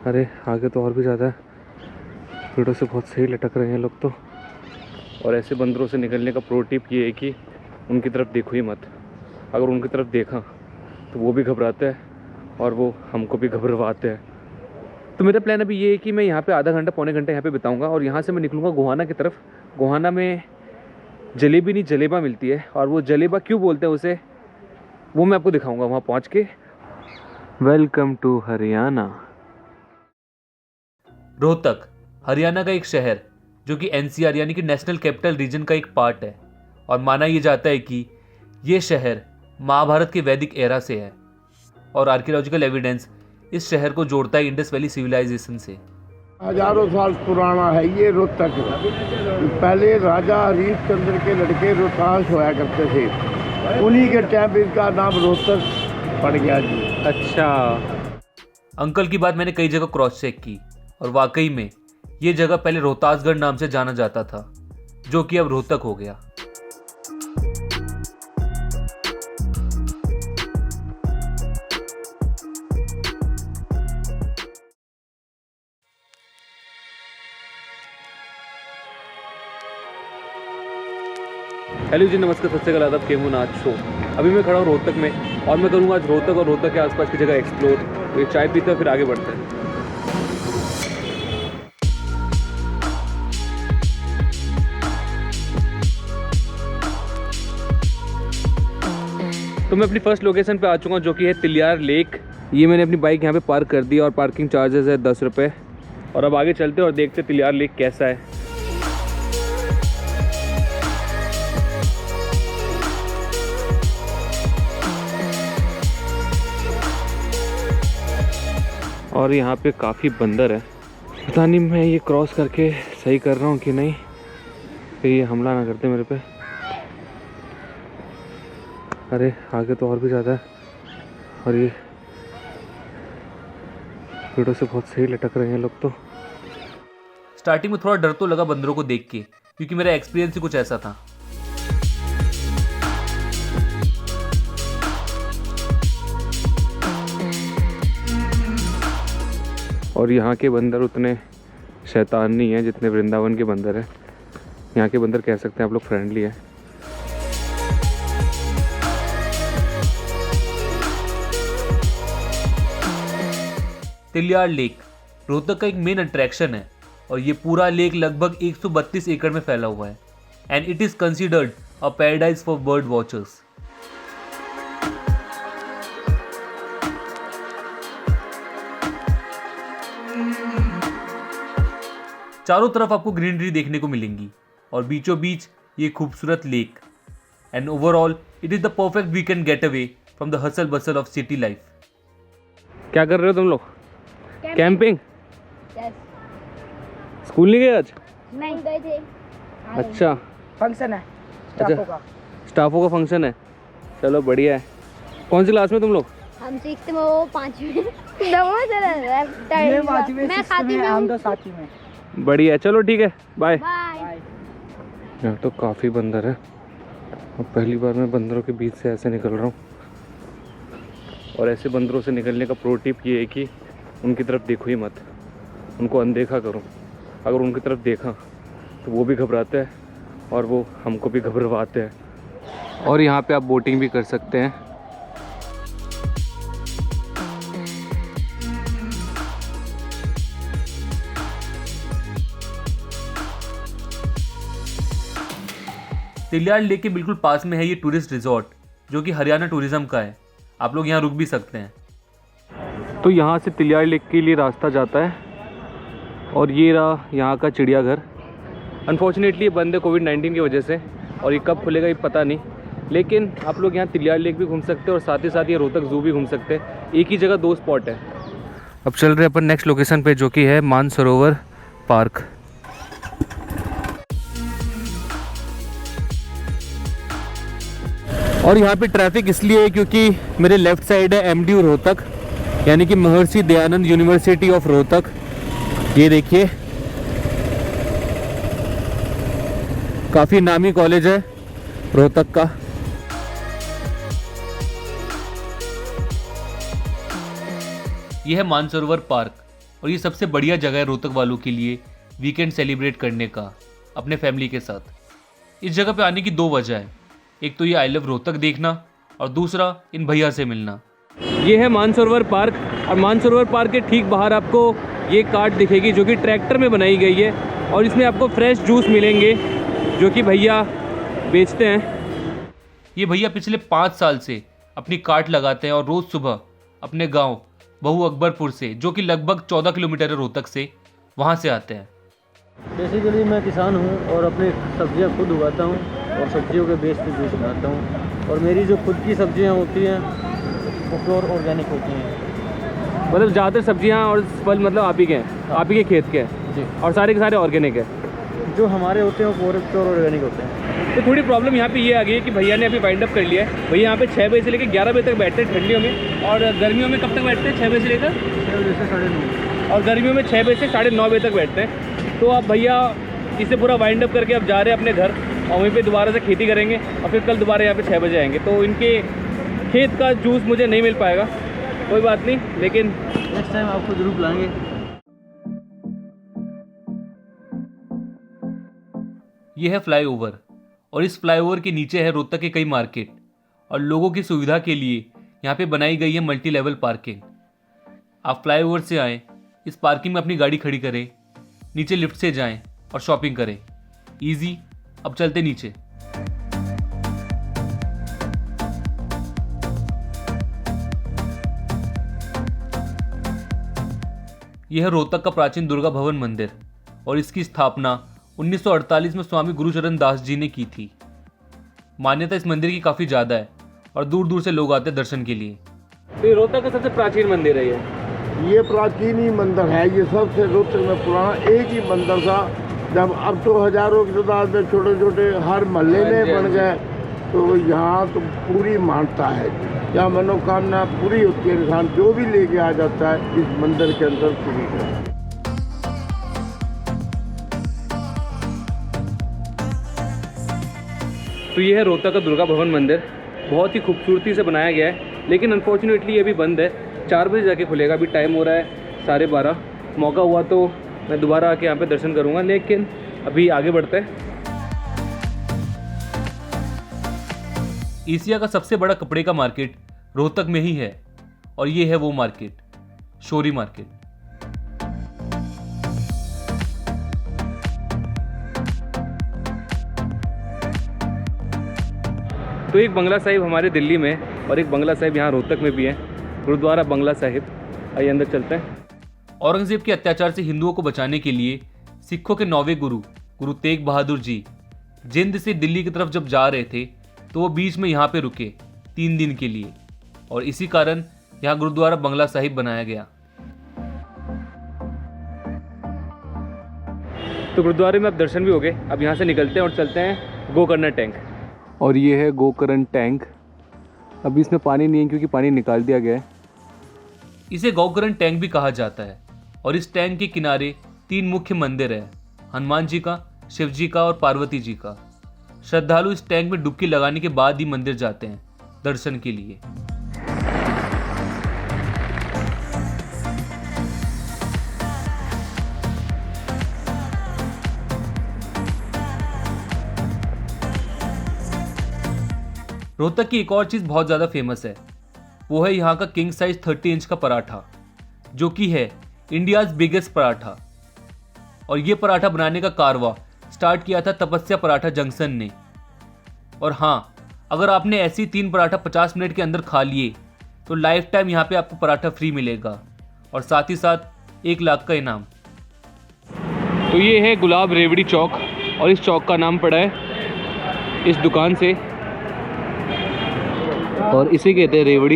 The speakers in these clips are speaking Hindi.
अरे आगे तो और भी ज़्यादा है, पेड़ों से बहुत सही लटक रहे हैं लोग तो। और ऐसे बंदरों से निकलने का प्रो टिप ये है कि उनकी तरफ देखो ही मत। अगर उनकी तरफ देखा तो वो भी घबराते हैं और वो हमको भी घबरवाते हैं। तो मेरा प्लान अभी ये है कि मैं यहाँ पे आधा घंटा पौने घंटा यहाँ पे बिताऊंगा और यहाँ से मैं निकलूँगा गोहाना की तरफ। गोहाना में जलेबी नहीं जलेबा मिलती है, और वो जलेबा क्यों बोलते हैं उसे वो मैं आपको दिखाऊंगा वहाँ पहुँच के। Welcome to Haryana. रोहतक हरियाणा का एक शहर जो कि एनसीआर यानी कि नेशनल कैपिटल रीजन का एक पार्ट है, और माना यह जाता है कि ये शहर महाभारत के वैदिक एरा से है, और आर्कियोलॉजिकल एविडेंस इस शहर को जोड़ता है इंडस वैली सिविलाइजेशन से। हजारों साल पुराना है ये रोहतक। पहले राजा हरीशचंद्र के लड़के रोहतास होया करते थे, उन्हीं के टाइम पे इसका नाम रोहतक पड़ गया जी। अच्छा, अंकल की बात मैंने कई जगह क्रॉस चेक की, और वाकई में ये जगह पहले रोहतासगढ़ नाम से जाना जाता था, जो कि अब रोहतक हो गया। हेलो जी, नमस्कार, सत श्री अकाल, आदाब, केमू नाच शो। अभी मैं खड़ा हूँ रोहतक में, और मैं करूँगा आज रोहतक और रोहतक के आसपास की जगह एक्सप्लोर। तो ये चाय पीते हैं फिर आगे बढ़ते हैं। तो मैं अपनी फर्स्ट लोकेशन पे आ चुका हूँ, जो कि है तिलियार लेक। ये मैंने अपनी बाइक यहाँ पे पार्क कर दी और पार्किंग चार्जेस है 10 रुपये। और अब आगे चलते हैं और देखते हैं तिलियार लेक कैसा है। और यहाँ पे काफ़ी बंदर है। पता नहीं मैं ये क्रॉस करके सही कर रहा हूँ कि नहीं, फिर ये हमला ना करते मेरे पे। अरे आगे तो और भी ज़्यादा है, और ये पेड़ों से बहुत सही लटक रहे हैं लोग तो। स्टार्टिंग में थोड़ा डर तो लगा बंदरों को देख के, क्योंकि मेरा एक्सपीरियंस ही कुछ ऐसा था। और यहाँ के बंदर उतने शैतान नहीं है जितने वृंदावन के बंदर हैं। यहाँ के बंदर कह सकते हैं आप लोग फ्रेंडली है। तिलियार लेक रोहतक का एक मेन अट्रैक्शन है, और ये पूरा लेक लगभग 132 एकड़ में फैला हुआ है, and it is considered a paradise for bird watchers. चारों तरफ आपको ग्रीनरी देखने को मिलेंगी, और बीचों बीच ये खूबसूरत lake, and overall it is the perfect weekend get away from the hustle bustle of city life. क्या कर रहे हो तुम लोग? कैंपिंग? यस। स्कूल नहीं गए आज? नहीं गए थे। अच्छा, फंक्शन है अच्छा, स्टाफों का। स्टाफों का फंक्शन है। चलो बढ़िया है। कौन सी क्लास में तुम लोग? हम 6th में, वो 5वीं में। दोनों चले। ये 5वीं मैं खाती में, हम तो 7वीं में। बढ़िया है, चलो ठीक है, बाय। बाय। यहाँ तो काफ़ी बंदर है, और पहली बार मैं बंदरों के बीच से ऐसे निकल रहा हूँ। और ऐसे बंदरों से निकलने का प्रो टिप ये है कि उनकी तरफ देखो ही मत, उनको अनदेखा करो। अगर उनकी तरफ देखा तो वो भी घबराते हैं और वो हमको भी घबरवाते हैं। और यहाँ पे आप बोटिंग भी कर सकते हैं। तिलियार लेक के बिल्कुल पास में है ये टूरिस्ट रिजॉर्ट, जो कि हरियाणा टूरिज्म का है। आप लोग यहाँ रुक भी सकते हैं। तो यहाँ से तिलियार लेक के लिए रास्ता जाता है, और ये रहा यहाँ का चिड़ियाघर। अनफॉर्चुनेटली ये बंद है कोविड-19 की वजह से, और ये कब खुलेगा ये पता नहीं। लेकिन आप लोग यहाँ तिलियार लेक भी घूम सकते हैं, और साथ ही साथ ये रोहतक ज़ू भी घूम सकते हैं। एक ही जगह 2 स्पॉट है। अब चल रहे अपन नेक्स्ट लोकेशन पे, जो कि है मानसरोवर पार्क। और यहाँ पे ट्रैफिक इसलिए है क्योंकि मेरे लेफ़्ट साइड है MDU रोहतक, यानी कि महर्षि दयानंद यूनिवर्सिटी ऑफ रोहतक। ये देखिए, काफ़ी नामी कॉलेज है रोहतक का। यह है मानसरोवर पार्क, और ये सबसे बढ़िया जगह है रोहतक वालों के लिए वीकेंड सेलिब्रेट करने का अपने फैमिली के साथ। इस जगह पे आने की दो वजह है, एक तो ये आई लव रोहतक देखना और दूसरा इन भैया से मिलना। ये है मानसरोवर पार्क और मानसरोवर पार्क के ठीक बाहर आपको ये कार्ट दिखेगी जो कि ट्रैक्टर में बनाई गई है और इसमें आपको फ्रेश जूस मिलेंगे जो कि भैया बेचते हैं। ये भैया पिछले 5 साल से अपनी कार्ट लगाते हैं और रोज़ सुबह अपने गांव बहू अकबरपुर से, जो कि लगभग 14 किलोमीटर है रोहतक से, वहां से आते हैं। बेसिकली मैं किसान हूँ और अपनी सब्जियाँ खुद उगाता हूँ और सब्जियों के बेस पे जूस बनाता हूँ और मेरी जो खुद की सब्जियाँ होती हैं वो प्योर ऑर्गेनिक होती हैं। मतलब ज़्यादातर सब्जियां और फल मतलब आप ही के हैं, आप ही के खेत के हैं जी, और सारे के सारे ऑर्गेनिक है। जो हमारे होते हैं वो प्योर ऑर्गेनिक होते हैं। तो थोड़ी प्रॉब्लम यहाँ पे ये आ गई है कि भैया ने अभी वाइंड अप कर लिया है। भैया यहाँ पे 6 बजे से लेकर 11 बजे तक बैठते हैं ठंडियों में, और गर्मियों में कब तक बैठते हैं? 6 बजे से लेकर 6 बजे से 9:30, और गर्मियों में 6 बजे से 9:30 बजे तक बैठते हैं। तो अब भैया इसे पूरा वाइंड अप करके अब जा रहे हैं अपने घर और वहीं पे दोबारा से खेती करेंगे और फिर कल दोबारा यहाँ पे 6 बजे आएंगे। तो इनके खेत का जूस मुझे नहीं मिल पाएगा, कोई बात नहीं, लेकिन नेक्स्ट टाइम आपको जरूर बुलाएंगे। यह है फ्लाईओवर और इस फ्लाईओवर के नीचे है रोहतक के कई मार्केट और लोगों की सुविधा के लिए यहाँ पे बनाई गई है मल्टी लेवल पार्किंग। आप फ्लाईओवर से आएँ, इस पार्किंग में अपनी गाड़ी खड़ी करें, नीचे लिफ्ट से जाएं और शॉपिंग करें। इजी। अब चलते नीचे। यह है रोहतक का प्राचीन दुर्गा भवन मंदिर और इसकी स्थापना 1948 में स्वामी गुरुचरण दास जी ने की थी। मान्यता इस मंदिर की काफ़ी ज़्यादा है और दूर दूर से लोग आते हैं दर्शन के लिए। तो ये रोहतक का सबसे प्राचीन मंदिर है ये प्राचीन ही मंदिर है। ये सबसे रोहतक में पुराना एक ही मंदिर था। जब अब तो हजारों की तादाद में छोटे छोटे हर मोहल्ले में बन गए, तो यहाँ तो पूरी मानता है। यहाँ मनोकामना पूरी होती है, इंसान जो भी लेके आ जाता है इस मंदिर के अंदर पूरी है। तो ये है रोहतक का दुर्गा भवन मंदिर, बहुत ही खूबसूरती से बनाया गया है, लेकिन अनफॉर्चुनेटली ये अभी बंद है। 4 बजे जाके खुलेगा, अभी टाइम हो रहा है 12:30। मौका हुआ तो मैं दोबारा आके यहाँ पे दर्शन करूँगा, लेकिन अभी आगे बढ़ते हैं। एशिया का सबसे बड़ा कपड़े का मार्केट रोहतक में ही है और ये है वो मार्केट, शोरी मार्केट। तो एक बंगला साहिब हमारे दिल्ली में और एक बंगला साहिब यहाँ रोहतक में भी है, गुरुद्वारा बंगला साहिब। आइए अंदर चलते हैं। औरंगजेब के अत्याचार से हिंदुओं को बचाने के लिए सिखों के 9वें गुरु तेग बहादुर जी जिंद से दिल्ली की तरफ जब जा रहे थे तो वो बीच में यहाँ पे रुके 3 दिन के लिए और इसी कारण यहाँ गुरुद्वारा बंगला साहिब बनाया गया। तो गुरुद्वारे में अब दर्शन भी हो गए। अब यहाँ से निकलते हैं और चलते हैं गोकर्ण टैंक। और ये है गोकर्ण टैंक। अभी इसमें पानी नहीं है क्योंकि पानी निकाल दिया गया है। इसे गोकर्ण टैंक भी कहा जाता है और इस टैंक के किनारे 3 मुख्य मंदिर है, हनुमान जी का, शिव जी का और पार्वती जी का। श्रद्धालु इस टैंक में डुबकी लगाने के बाद ही मंदिर जाते हैं दर्शन के लिए। रोहतक की एक और चीज बहुत ज्यादा फेमस है, वो है यहाँ का किंग साइज 30 इंच का पराठा, जो कि है इंडियाज बिगेस्ट पराठा। और ये पराठा बनाने का कारवा स्टार्ट किया था तपस्या पराठा जंक्शन ने। और हाँ, अगर आपने ऐसी 3 पराठा 50 मिनट के अंदर खा लिए तो लाइफ टाइम यहाँ पे आपको पराठा फ्री मिलेगा और साथ ही साथ 1 लाख का इनाम। तो ये है गुलाब रेवड़ी चौक और इस चौक का नाम पड़ा है इस दुकान से और इसे कहते हैं रेवड़ी।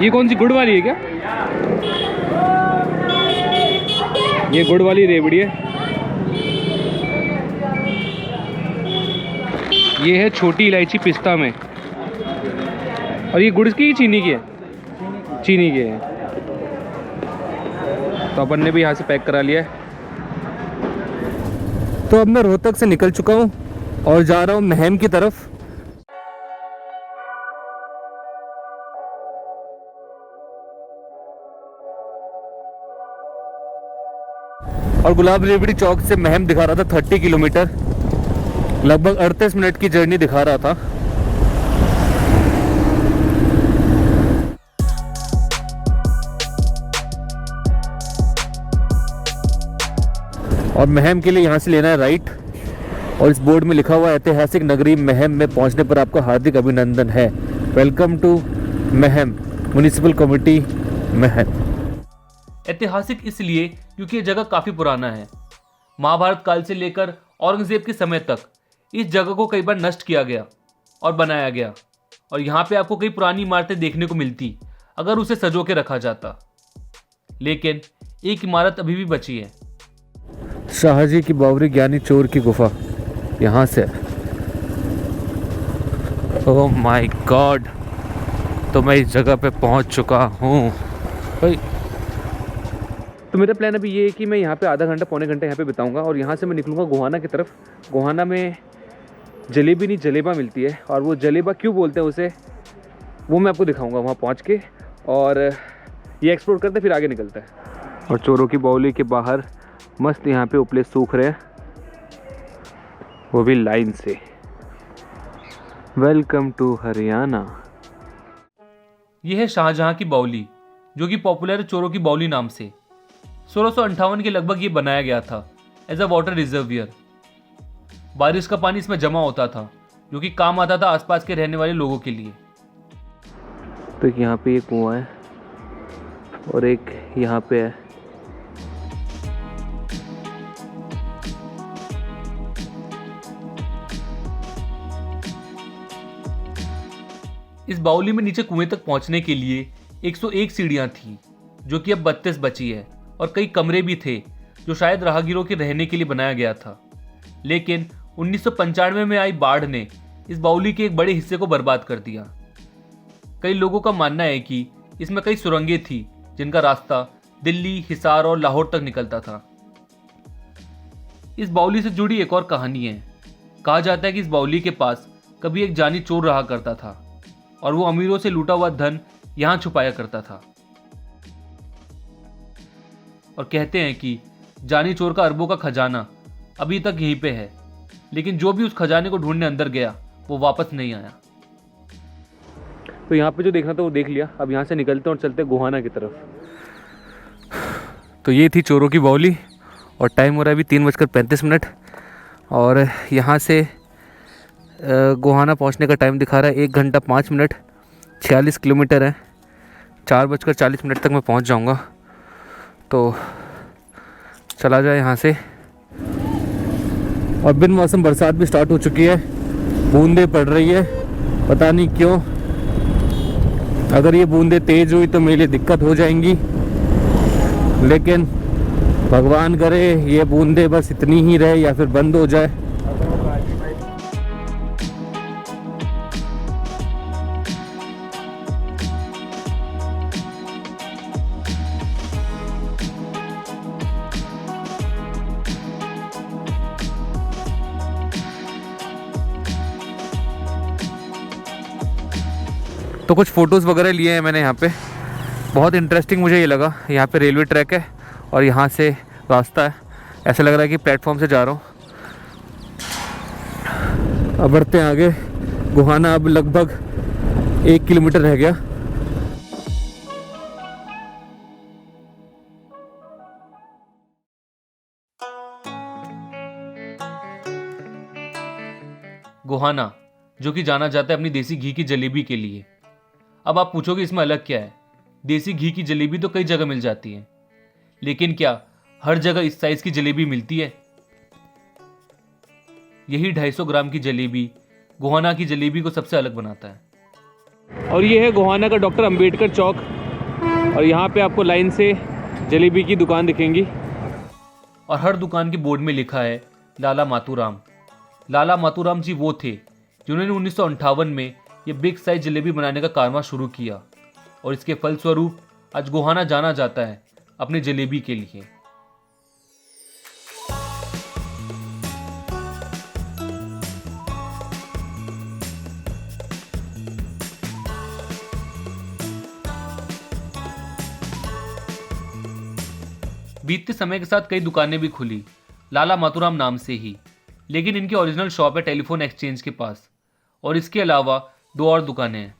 ये कौन सी गुड़ वाली है क्या? ये गुड़ वाली रेवड़ी है। ये है छोटी इलायची पिस्ता में। और ये गुड़ की चीनी की है? चीनी की है। तो अपन ने भी यहाँ से पैक करा लिया है। तो अब मैं रोहतक से निकल चुका हूँ और जा रहा हूँ महम की तरफ। और गुलाब रेवड़ी चौक से महम दिखा रहा था 30 किलोमीटर, लगभग 38 मिनट की जर्नी दिखा रहा था। और महम के लिए यहाँ से लेना है राइट, और इस बोर्ड में लिखा हुआ है ऐतिहासिक नगरी महम में पहुँचने पर आपका हार्दिक अभिनंदन है, welcome to Meham municipal committee Meham. ऐतिहासिक इसलिए क्योंकि ये जगह काफ़ी पुराना है। महाभारत काल से लेकर औरंगजेब के समय तक इस जगह को कई बार नष्ट किया गया और बनाया गया, और यहाँ पे आपको कई पुरानी इमारतें देखने को मिलती अगर उसे सजो के रखा जाता। लेकिन एक इमारत अभी भी बची है। शाहजी की बावरी ज्ञानी चोर की गुफा यहाँ से। ओह माय गॉड, तो मैं इस जगह पे पहुँच चुका हूँ भाई। तो मेरा प्लान अभी ये है कि मैं यहाँ पे आधा घंटा पौने घंटा यहाँ पे बिताऊंगा, और यहाँ से मैं निकलूँगा गोहाना की तरफ। गोहाना में जलेबी नहीं जलेबा मिलती है, और वो जलेबा क्यों बोलते हैं उसे वो मैं आपको दिखाऊंगा वहाँ पहुँच के, और ये एक्सप्लोर करते फिर आगे निकलता है। और चोरों की बावली के बाहर मस्त यहाँ पे उपले सूख रहे हैं, वो भी लाइन से। Welcome to Haryana. यह है शाहजहां की बावली, जो कि पॉपुलर है चोरों की बावली नाम से। 1658 के लगभग ये बनाया गया था एज अ वाटर रिजर्वियर। बारिश का पानी इसमें जमा होता था, जो कि काम आता था आसपास के रहने वाले लोगों के लिए। तो एक यहाँ पे एक कुआं है और एक यहाँ पे है। इस बावली में नीचे कुएं तक पहुंचने के लिए 101 सीढ़ियां थी, जो कि अब 32 बची है, और कई कमरे भी थे जो शायद राहगीरों के रहने के लिए बनाया गया था। लेकिन 1995 में आई बाढ़ ने इस बावली के एक बड़े हिस्से को बर्बाद कर दिया। कई लोगों का मानना है कि इसमें कई सुरंगें थी जिनका रास्ता दिल्ली, हिसार और लाहौर तक निकलता था। इस बावली से जुड़ी एक और कहानी है। कहा जाता है कि इस बावली के पास कभी एक जानी चोर रहा करता था, और वो अमीरों से लूटा हुआ धन यहां छुपाया करता था। और कहते हैं कि जानी चोर का अरबों का खजाना अभी तक यहीं पे है, लेकिन जो भी उस खजाने को ढूंढने अंदर गया वो वापस नहीं आया। तो यहाँ पे जो देखना था वो देख लिया। अब यहाँ से निकलते हैं और चलते हैं गोहाना की तरफ। तो ये थी चोरों की बावली, और टाइम हो रहा है अभी 3:35, और यहाँ से गोहाना पहुँचने का टाइम दिखा रहा है 1 घंटा 5 मिनट, 46 किलोमीटर है। 4:40 तक मैं पहुँच जाऊँगा। तो चला जाए यहाँ से। और बिन मौसम बरसात भी स्टार्ट हो चुकी है, बूंदें पड़ रही है, पता नहीं क्यों। अगर ये बूंदें तेज़ हुई तो मेरे लिए दिक्कत हो जाएंगी, लेकिन भगवान करे ये बूंदें बस इतनी ही रहे या फिर बंद हो जाए। तो कुछ फ़ोटोज़ वगैरह लिए हैं मैंने यहाँ पे। बहुत इंटरेस्टिंग मुझे ये लगा। यहाँ पे रेलवे ट्रैक है और यहाँ से रास्ता है। ऐसा लग रहा है कि प्लेटफॉर्म से जा रहा हूँ। अब बढ़ते हैं आगे। गोहाना अब लगभग 1 किलोमीटर रह गया। गोहाना, जो कि जाना जाता है अपनी देसी घी की जलेबी के लिए। अब आप पूछोगे इसमें अलग क्या है? देसी घी की जलेबी तो कई जगह मिल जाती है, लेकिन क्या हर जगह इस साइज की जलेबी मिलती है? यही 250 ग्राम की जलेबी गोहाना की जलेबी को सबसे अलग बनाता है। और ये है गोहाना का डॉक्टर अंबेडकर चौक, और यहाँ पे आपको लाइन से जलेबी की दुकान दिखेंगी। और हर दुकान के बोर्ड में लिखा है लाला मातूराम। लाला मातूराम जी वो थे जिन्होंने 1958 में ये बिग साइज जलेबी बनाने का कारनामा शुरू किया, और इसके फलस्वरूप आज गोहाना जाना जाता है अपनी जलेबी के लिए। बीतते समय के साथ कई दुकानें भी खुली, लाला मातुराम नाम से ही, लेकिन इनकी ओरिजिनल शॉप है टेलीफोन एक्सचेंज के पास, और इसके अलावा 2 और दुकानें हैं।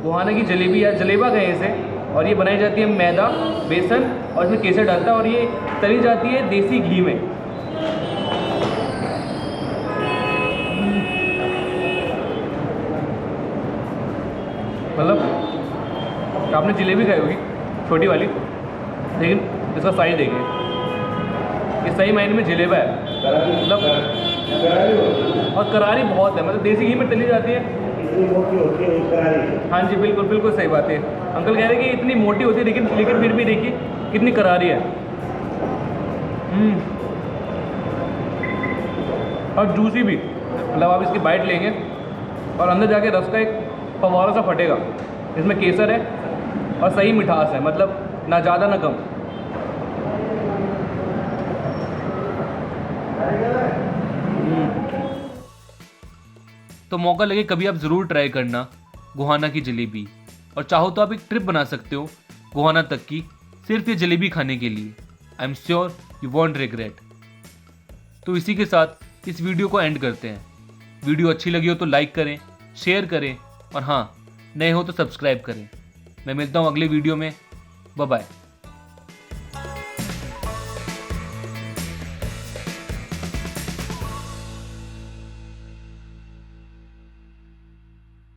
गोहाना की जलेबी या जलेबा कहें इसे, और ये बनाई जाती है मैदा, बेसन और इसमें केसर डालता है, और ये तली जाती है देसी घी में। मतलब आपने जलेबी खाई होगी छोटी वाली, लेकिन इसका साइज देखिए, ये सही मायने में जलेबा है। मतलब और करारी बहुत है, मतलब देसी घी में तली जाती है। हाँ जी, बिल्कुल बिल्कुल सही बात है। अंकल कह रहे हैं कि इतनी मोटी होती है, लेकिन फिर भी देखिए कितनी करारी है। और जूसी भी, मतलब आप इसकी बाइट लेंगे और अंदर जाके रस का एक फव्वारा सा फटेगा। इसमें केसर है और सही मिठास है, मतलब ना ज़्यादा ना कम। तो मौका लगे कभी आप ज़रूर ट्राई करना गोहाना की जलेबी, और चाहो तो आप एक ट्रिप बना सकते हो गोहाना तक की, सिर्फ ये जलेबी खाने के लिए। I am sure you want regret. तो इसी के साथ इस वीडियो को एंड करते हैं। वीडियो अच्छी लगी हो तो लाइक करें, शेयर करें, और हाँ, नए हो तो सब्सक्राइब करें। मैं मिलता हूँ अगले वीडियो में। Bye bye.